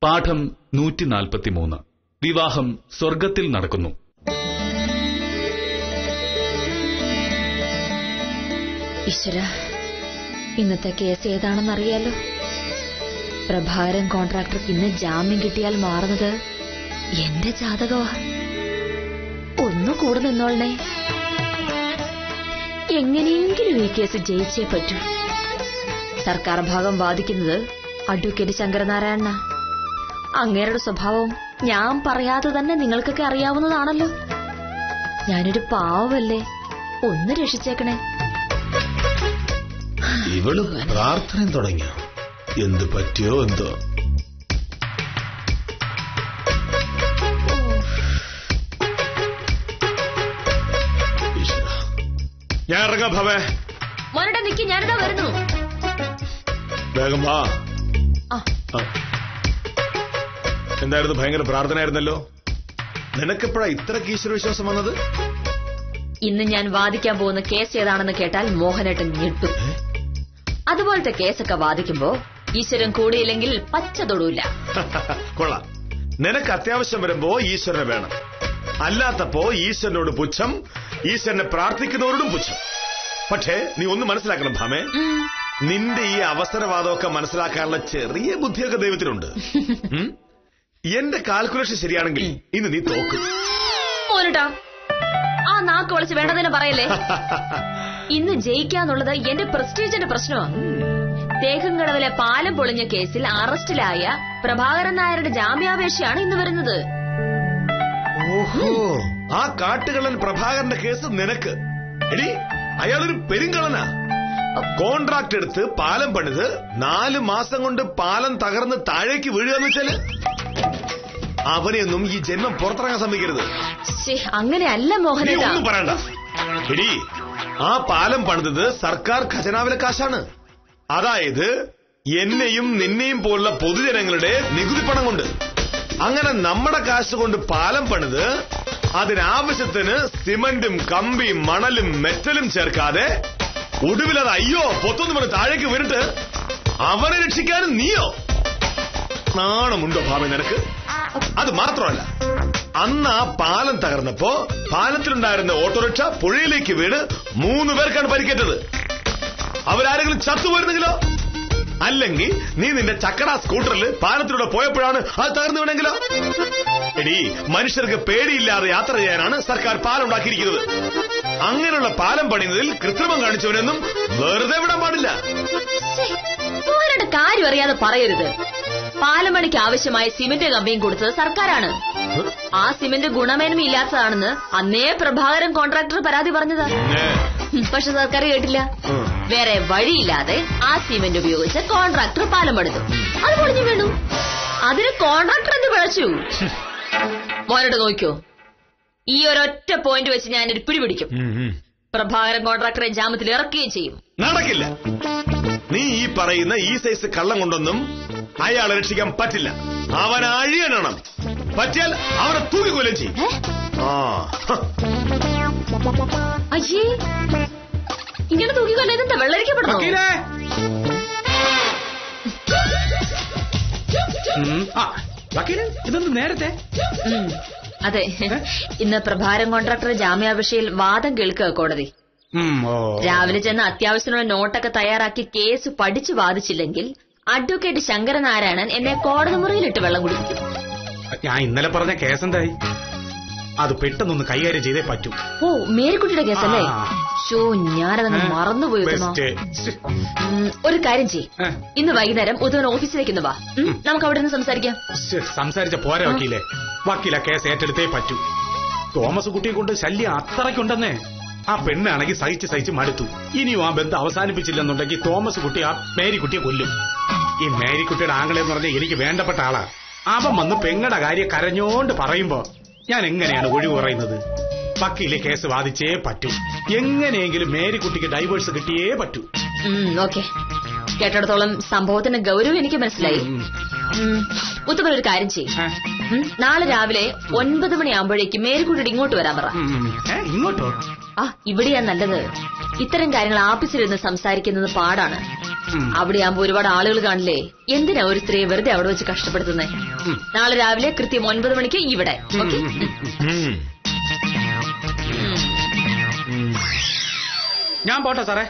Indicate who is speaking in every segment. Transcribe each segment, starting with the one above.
Speaker 1: പാഠം 143. വിവാഹം സ്വർഗത്തിൽ നടക്കുന്നു.
Speaker 2: ഈശ്വര, ഇന്നത്തെ കേസ് ഏതാണെന്നറിയാലോ. പ്രഭാകരൻ കോൺട്രാക്ടർക്ക് ഇന്ന് ജാമ്യം കിട്ടിയാൽ മാറുന്നത് എന്റെ ജാതകമാ. ഒന്നു കൂടെ നിന്നോളണേ. എങ്ങനെയെങ്കിലും ഈ കേസ് ജയിച്ചേ പറ്റൂ. സർക്കാർ ഭാഗം വാദിക്കുന്നത് അഡ്വക്കേറ്റ് ശങ്കരനാരായണ. അങ്ങേരുടെ സ്വഭാവം ഞാൻ പറയാതെ തന്നെ നിങ്ങൾക്കൊക്കെ അറിയാവുന്നതാണല്ലോ. ഞാനൊരു പാവമല്ലേ, ഒന്ന് രക്ഷിച്ചേക്കണേ.
Speaker 3: ഇവള് പ്രാർത്ഥന തുടങ്ങിയ എന്ത് പറ്റിയോ എന്തോ. ഞാൻ ഇറങ്ങാം ഭവേ.
Speaker 2: മോനോടെ നിക്ക്, ഞാനിതാ വരുന്നു.
Speaker 3: വേഗം വാ. എന്തായിരുന്നു, ഭയങ്കര പ്രാർത്ഥനയായിരുന്നല്ലോ. നിനക്കെപ്പോഴാ ഇത്രക്ക് ഈശ്വരവിശ്വാസം വന്നത്?
Speaker 2: ഇന്ന് ഞാൻ വാദിക്കാൻ പോകുന്ന കേസ് ഏതാണെന്ന് കേട്ടാൽ മോഹനേട്ടൻ ഞെട്ടും. അതുപോലത്തെ കേസൊക്കെ വാദിക്കുമ്പോ ഈശ്വരൻ കൂടിയില്ലെങ്കിൽ പച്ച തൊടൂല.
Speaker 3: കൊള്ളാം. നിനക്ക് അത്യാവശ്യം വരുമ്പോ ഈശ്വരനെ വേണം, അല്ലാത്തപ്പോ ഈശ്വരനോട് പുച്ഛം, ഈശ്വരനെ പ്രാർത്ഥിക്കുന്നവരോടും പുച്ഛം. പക്ഷേ നീ ഒന്ന് മനസ്സിലാക്കണം ഭാമേ, നിന്റെ ഈ അവസരവാദമൊക്കെ മനസ്സിലാക്കാനുള്ള ചെറിയ ബുദ്ധിയൊക്കെ ദൈവത്തിനുണ്ട്. എന്റെ കാൽക്കുലേഷൻ ശരിയാണെങ്കിൽ ഇന്ന് നീ തോക്കും.
Speaker 2: മോനട്ടാ, ആ നാക്ക് വിളിച്ച് വേണ്ടതിനെ പറയല്ലേ. ഇന്ന് ജയിക്കാന്നുള്ളത് എന്റെ പ്രസ്റ്റീജിന്റെ പ്രശ്നമാണ്. തേക്കൻകടവിലെ പാലം പൊളിഞ്ഞ കേസിൽ അറസ്റ്റിലായ പ്രഭാകരൻ നായരുടെ ജാമ്യാപേക്ഷയാണ് ഇന്ന് വരുന്നത്.
Speaker 3: ഓഹോ, ആ കാട്ടുകള്ളൻ പ്രഭാകരന്റെ കേസ് നിനക്ക്. എടി, അയാളൊരു പെരുങ്കള്ളനാ. കോൺട്രാക്ട് എടുത്ത് പാലം പണിത് 4 മാസം കൊണ്ട് പാലം തകർന്ന് താഴേക്ക് വീഴുകയെന്ന് വെച്ചാല് അവനെയൊന്നും ഈ ജന്മം പുറത്തിറങ്ങാൻ സമ്മതിക്കരുത്.
Speaker 2: അങ്ങനെയല്ല മോഹനേട്ടാ.
Speaker 3: ഒന്നും പറയണ്ട. എടി, ആ പാലം പണിതത് സർക്കാർ ഖജനാവിലെ കാശാണ്. അതായത് എന്നെയും നിന്നെയും പോലുള്ള പൊതുജനങ്ങളുടെ നികുതി പണം കൊണ്ട്. അങ്ങനെ നമ്മുടെ കാശ് കൊണ്ട് പാലം പണിത് അതിനാവശ്യത്തിന് സിമന്റും കമ്പിയും മണലും മെറ്റലും ചേർക്കാതെ ഒടുവിലത് അയ്യോ പൊത്തൊന്നു പറഞ്ഞ് താഴേക്ക് വീണിട്ട് അവനെ രക്ഷിക്കാനും നീയോ? നാണമുണ്ടോ ഭാമ നിനക്ക്? അത് മാത്രമല്ല, അന്ന് ആ പാലം തകർന്നപ്പോ പാലത്തിലുണ്ടായിരുന്ന ഓട്ടോറിക്ഷ പുഴയിലേക്ക് വീണ് 3 പേർക്കാണ് പരിക്കേറ്റത്. അവരാരെങ്കിലും ചത്തുപോയിരുന്നെങ്കിലോ? അല്ലെങ്കിൽ നീ നിന്റെ ചക്കട സ്കൂട്ടറിൽ പാലത്തിലൂടെ പോയപ്പോഴാണ് അത് തകർന്നു വീണെങ്കിലോ? എടി, മനുഷ്യർക്ക് പേടിയില്ലാതെ യാത്ര ചെയ്യാനാണ് സർക്കാർ പാലം ഉണ്ടാക്കിയിരിക്കുന്നത്. അങ്ങനെയുള്ള പാലം പണിയുന്നതിൽ കൃത്രിമം കാണിച്ചവനൊന്നും വെറുതെ വിടാൻ പാടില്ല.
Speaker 2: കാര്യം അറിയാതെ പറയരുത്. പാലമണിക്ക് ആവശ്യമായ സിമന്റ് കമ്പിയും കൊടുത്തത് സർക്കാരാണ്. ആ സിമന്റ് ഗുണമേന്മയില്ലാത്തതാണെന്ന് അന്നേ പ്രഭാകരൻ കോൺട്രാക്ടർ പരാതി പറഞ്ഞതാ. പക്ഷെ സർക്കാർ കേട്ടില്ല. വേറെ വഴിയില്ലാതെ ആ സിമന്റ് ഉപയോഗിച്ച് കോൺട്രാക്ടർ പാലം പണിതു. അത് പൊളിഞ്ഞു വീണു. അതിന് കോൺട്രാക്ടർ എന്ത് പിഴച്ചു? മോനോട് നോക്കിയോ, ഈ ഒരൊറ്റ പോയിന്റ് വെച്ച് ഞാനൊരു പിടിപിടിക്കും. പ്രഭാകരൻ കോൺട്രാക്ടറെ ജാമ്യത്തിൽ ഇറക്കുകയും ചെയ്യും.
Speaker 3: നടക്കില്ല. നീ ഈ പറയുന്ന ഈ സൈസ് കള്ളം കൊണ്ടൊന്നും അയാളെ രക്ഷിക്കാൻ പറ്റില്ല. അവൻ അഴിയണം. പറ്റിയാൽ അവനെ തൂക്കിക്കൊല്ലുകയും ചെയ്യും.
Speaker 2: അയ്യേ, ഇങ്ങനെ തൂക്കിക്കൊല്ലേതെന്താ വെള്ളരിക്കപ്പെടണോ?
Speaker 4: ഇതൊന്നും നേരത്തെ.
Speaker 2: അതെ, ഇന്ന് പ്രഭാകരൻ കോൺട്രാക്ടർ ജാമ്യാപേക്ഷയിൽ വാദം കേൾക്കുക കോടതി. രാവിലെ ചെന്ന് അത്യാവശ്യത്തിനുള്ള നോട്ടൊക്കെ തയ്യാറാക്കി കേസ് പഠിച്ചു വാദിച്ചില്ലെങ്കിൽ അഡ്വക്കേറ്റ് ശങ്കരനാരായണൻ എന്നെ കോടതി മുറിയിലിട്ട് വെള്ളം കുടിപ്പിക്കും.
Speaker 4: ഞാൻ ഇന്നലെ പറഞ്ഞ കേസ് എന്തായി? അത് പെട്ടെന്നൊന്ന് കൈകാര്യം ചെയ്തേ പറ്റൂ.
Speaker 2: ഓ, മേരിക്കുട്ടിയുടെ കേസല്ലേ? ഞാനതൊന്ന് മറന്നുപോയി. ഒരു കാര്യം ചെയ്യ്, ഇന്ന് വൈകുന്നേരം ഉദവൻ ഓഫീസിലേക്ക് വാ. നമുക്ക് അവിടെ നിന്ന് സംസാരിക്കാം.
Speaker 4: സംസാരിച്ച പോരാ വക്കീലെ. വക്കീല കേസ് ഏറ്റെടുത്തേ പറ്റൂ. തോമസ് കുട്ടിയെ കൊണ്ട് ശല്യം അത്രയ്ക്കുണ്ടെന്നേ. ആ പെണ്ണാണെങ്കിൽ സഹിച്ച് മടുത്തു. ഇനിയും ആ ബന്ധം അവസാനിപ്പിച്ചില്ലെന്നുണ്ടെങ്കിൽ തോമസ് കുട്ടി ആ മേരിക്കുട്ടിയെ കൊല്ലും. ഈ മേരിക്കുട്ടിയുടെ ആംഗളെന്ന് പറഞ്ഞാൽ എനിക്ക് വേണ്ടപ്പെട്ട ആളാ. അവൻ വന്ന് പെങ്ങടെ കാര്യം കരഞ്ഞോണ്ട് പറയുമ്പോ ഞാൻ എങ്ങനെയാണ് ഒഴിവ് പറയുന്നത്? വക്കീലെ കേസ് വാദിച്ചേ പറ്റൂ. എങ്ങനെയെങ്കിലും മേരിക്കുട്ടിക്ക് ഡൈവേഴ്സ് കിട്ടിയേ പറ്റൂ.
Speaker 2: ഓക്കെ, കേട്ടിടത്തോളം സംഭവത്തിന്റെ ഗൗരവം എനിക്ക് മനസ്സിലായി. ഉത്തമൻ ഒരു കാര്യം ചെയ്യും, നാളെ രാവിലെ 9 മണിയാകുമ്പോഴേക്കും മേരിക്കുട്ടിയുടെ ഇങ്ങോട്ട് വരാൻ പറ.
Speaker 4: ഇങ്ങോട്ടോ?
Speaker 2: ഇവിടെയാ നല്ലത്. ഇത്തരം കാര്യങ്ങൾ ആഫീസിലിരുന്ന് സംസാരിക്കുന്നത് പാടാണ്. അവിടെ ആകുമ്പോ ഒരുപാട് ആളുകൾ കാണില്ലേ? എന്തിനാ ഒരു സ്ത്രീയെ വെറുതെ അവിടെ വെച്ച് കഷ്ടപ്പെടുത്തുന്നേ? നാളെ രാവിലെ കൃത്യം 9 മണിക്ക് ഇവിടെ. ഓക്കെ?
Speaker 4: ഞാൻ പോട്ടെ സാറേ.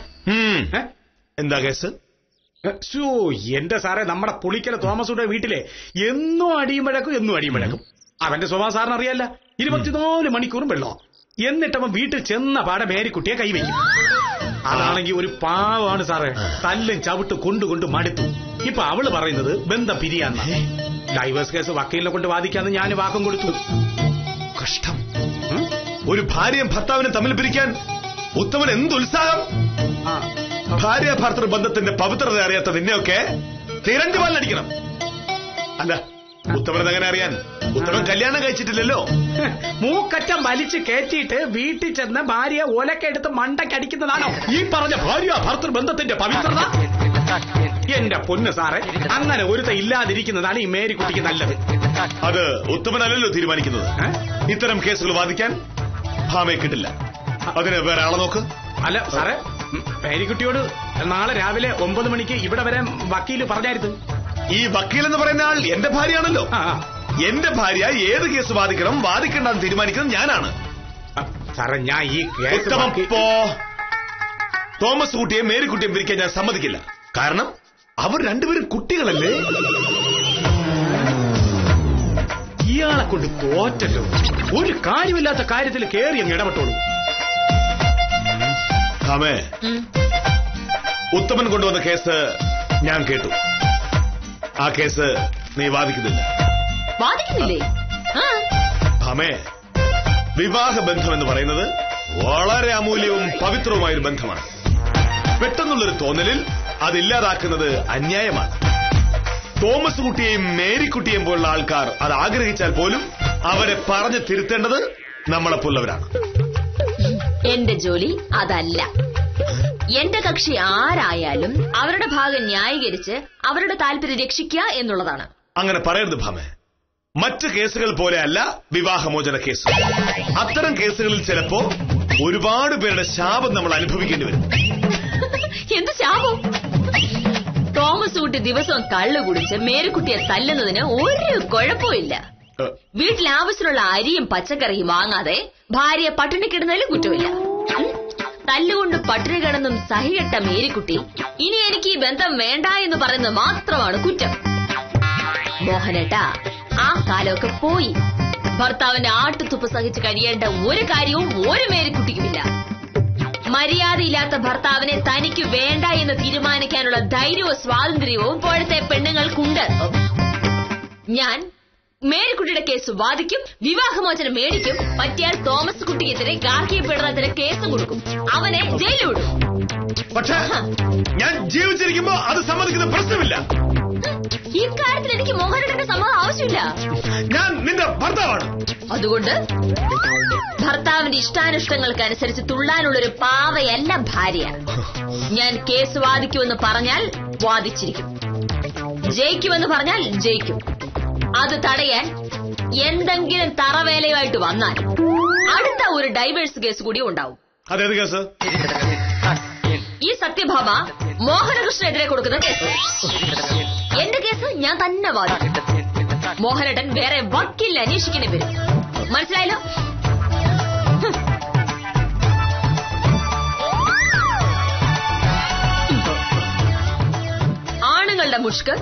Speaker 3: എന്താ കേസ്?
Speaker 4: എന്റെ സാറേ, നമ്മുടെ പുളിക്കല തോമസുടെ വീട്ടിലെ എന്നും അടിയും വഴക്കും. അവന്റെ സ്വഭാവം സാറിന് അറിയാല്ല. 24 മണിക്കൂറും വെള്ളം. എന്നിട്ടവൻ വീട്ടിൽ ചെന്ന പാടെ മേരിക്കുട്ടിയെ കൈവയ്ക്കും. അതാണെങ്കിൽ ഒരു പാവമാണ് സാറേ. തല്ലും ചവിട്ട് കൊണ്ടുകൊണ്ട് മടുത്തു. ഇപ്പൊ അവള് പറയുന്നത് ബന്ധം പിരിയാന്ന. ഡൈവേഴ്സ് കേസ് വക്കീലിനെ കൊണ്ട് വാദിക്കാന്ന് ഞാൻ വാക്കും കൊടുത്തു.
Speaker 3: കഷ്ടം. ഒരു ഭാര്യയും ഭർത്താവിനും തമ്മിൽ പിരിക്കാൻ ഉത്തമൻ എന്തുത്സാഹം! ഭാര്യ ഭർത്തൃ ബന്ധത്തിന്റെ പവിത്രത അറിയാത്ത നിന്നെയൊക്കെ തിരഞ്ഞു പാലടിക്കണം. അല്ല, ഉത്തമൻ അങ്ങനെ അറിയാൻ? ഉത്തമൻ കല്യാണം കഴിച്ചിട്ടില്ലല്ലോ.
Speaker 4: മൂക്കറ്റം വലിച്ചു കയറ്റിയിട്ട് വീട്ടിൽ ചെന്ന് ഭാര്യ ഓലക്കെടുത്ത് മണ്ടക്കടിക്കുന്നതാണോ ഈ പറഞ്ഞ ഭാര്യ ഭർത്തൃ ബന്ധത്തിന്റെ പവിത്രത? എന്റെ പൊന്ന് സാറേ, അങ്ങനെ ഒരുത്ത ഇല്ലാതിരിക്കുന്നതാണ് ഈ മേരിക്കുട്ടിക്ക് നല്ലത്.
Speaker 3: അത് ഉത്തമനല്ലല്ലോ തീരുമാനിക്കുന്നത്. ഇത്തരം കേസുകൾ വാദിക്കാൻ ഭാമയെ കിട്ടില്ല. അതിന് വേറെ ആളെ നോക്ക്.
Speaker 4: അല്ല സാറേ, മേരിക്കുട്ടിയോട് നാളെ രാവിലെ 9 മണിക്ക് ഇവിടെ വരാൻ വക്കീല് പറഞ്ഞായിരുന്നു.
Speaker 3: ഈ വക്കീൽ എന്ന് പറയുന്ന ആൾ എന്റെ ഭാര്യയാണല്ലോ. എന്റെ ഭാര്യ ഏത് കേസ് വാദിക്കണ്ടെന്ന് തീരുമാനിക്കുന്നത് ഞാനാണ്.
Speaker 4: സാറേ, ഞാൻ ഈ
Speaker 3: തോമസ് കുട്ടിയെ മേരിക്കുട്ടിയും പിരിക്കാൻ ഞാൻ സമ്മതിക്കില്ല. കാരണം അവർ രണ്ടുപേരും കുട്ടികളല്ലേ.
Speaker 4: ഇയാളെ കൊണ്ട് തോറ്റല്ലോ. ഒരു കാര്യമില്ലാത്ത കാര്യത്തിൽ കയറി അങ്ങ് ഇടപെട്ടോളൂ.
Speaker 3: ഭാമേ, ഉത്തമൻ കൊണ്ടുവന്ന കേസ് ഞാൻ കേട്ടു. ആ കേസ് നീ വാദിക്കുന്നില്ലേ? ഭാമേ, വിവാഹ ബന്ധം എന്ന് പറയുന്നത് വളരെ അമൂല്യവും പവിത്രവുമായൊരു ബന്ധമാണ്. പെട്ടെന്നുള്ളൊരു തോന്നലിൽ അതില്ലാതാക്കുന്നത് അന്യായമാണ്. തോമസ് കുട്ടിയെയും മേരിക്കുട്ടിയെയും പോലുള്ള ആൾക്കാർ അത് ആഗ്രഹിച്ചാൽ പോലും അവരെ പറഞ്ഞു തിരുത്തേണ്ടത് നമ്മളെപ്പോലുള്ളവരാണ്.
Speaker 2: എന്റെ ജോലി അതല്ല. എന്റെ കക്ഷി ആരായാലും അവരുടെ ഭാഗം ന്യായീകരിച്ച് അവരുടെ താല്പര്യം രക്ഷിക്കുക എന്നുള്ളതാണ്.
Speaker 3: അങ്ങനെ പറയരുത് ഭാമേ. മറ്റ് കേസുകൾ പോലെയല്ല വിവാഹമോചന കേസ്. അത്തരം കേസുകളിൽ ചിലപ്പോ ഒരുപാട് പേരുടെ ശാപം നമ്മൾ അനുഭവിക്കേണ്ടി വരും.
Speaker 2: എന്ത് ശാപം? തോമസ് കുട്ടി ദിവസവും കള്ളു കുടിച്ച് മേരിക്കുട്ടിയെ തല്ലുന്നതിന് ഒരു കുഴപ്പമില്ല. വീട്ടിൽ ആവശ്യമുള്ള അരിയും പച്ചക്കറിയും വാങ്ങാതെ ഭാര്യയെ പട്ടിണി കിടുന്നതിലും കുറ്റമില്ല. തല്ലുകൊണ്ട് പട്ടിണി കിടന്നും സഹികെട്ട മേരിക്കുട്ടി ഇനി എനിക്ക് ഈ ബന്ധം വേണ്ട എന്ന് പറയുന്നത് മാത്രമാണ് കുറ്റം. മോഹനേട്ടാ, ആ കാലമൊക്കെ പോയി. ഭർത്താവിന്റെ ആട്ടുതുപ്പ് സഹിച്ച് കഴിയേണ്ട ഒരു കാര്യവും ഒരു മേരിക്കുട്ടിക്കുമില്ല. മര്യാദയില്ലാത്ത ഭർത്താവിനെ തനിക്ക് വേണ്ട എന്ന് തീരുമാനിക്കാനുള്ള ധൈര്യവും സ്വാതന്ത്ര്യവും ഇപ്പോഴത്തെ പെണ്ണുങ്ങൾക്കുണ്ട്. ഞാൻ മേരിക്കുട്ടിയുടെ കേസ് വാദിക്കും, വിവാഹമോചനം മേടിക്കും. പറ്റിയാൽ തോമസ് കുട്ടിക്കെതിരെ ഗാർഹിക പീഡനത്തിന് കേസും കൊടുക്കും. അവനെ ജയിലിൽ വിടും.
Speaker 3: പക്ഷേ ഞാൻ ജീവിച്ചിരിക്കുമ്പോ അത് സമ്മതിക്കുന്ന പ്രശ്നമില്ല.
Speaker 2: ഇക്കാര്യത്തിൽ എനിക്ക് മോഹനേട്ടന്റെ സമ്മതം ആവശ്യമില്ല.
Speaker 3: ഞാൻ നിന്റെ ഭർത്താവാണ്.
Speaker 2: അതുകൊണ്ട് ഭർത്താവിന്റെ ഇഷ്ടാനിഷ്ടങ്ങൾക്കനുസരിച്ച് തുള്ളാനുള്ളൊരു പാവയല്ല ഭാര്യ. ഞാൻ കേസ് വാദിക്കുമെന്ന് പറഞ്ഞാൽ വാദിച്ചിരിക്കും, ജയിക്കുമെന്ന് പറഞ്ഞാൽ ജയിക്കും. അത് തടയാൻ എന്തെങ്കിലും തറവേലയുമായിട്ട് വന്നാൽ അടുത്ത ഒരു ഡൈവേഴ്സ് കേസ് കൂടി ഉണ്ടാവും.
Speaker 3: അതേത് കേസ്?
Speaker 2: ഈ സത്യഭാമ മോഹനകൃഷ്ണനെതിരെ കൊടുക്കുന്ന കേസ്. എന്റെ കേസ് ഞാൻ തന്നെ വാദിക്കും. മോഹനേട്ടൻ വേറെ വക്കീലിനെ അന്വേഷിക്കേണ്ടി വരും. മനസ്സിലായല്ലോ? ആണുങ്ങളുടെ മുഷ്ക്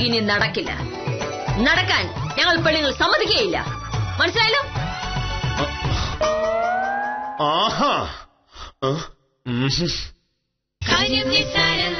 Speaker 2: ഇനി നടക്കില്ല. നടക്കാൻ ഞങ്ങൾ പെണ്ണുങ്ങൾ സമ്മതിക്കുകയില്ല. മനസ്സിലായല്ലോ?
Speaker 3: ആഹാ.
Speaker 2: കാര്യം നിസ്സാരം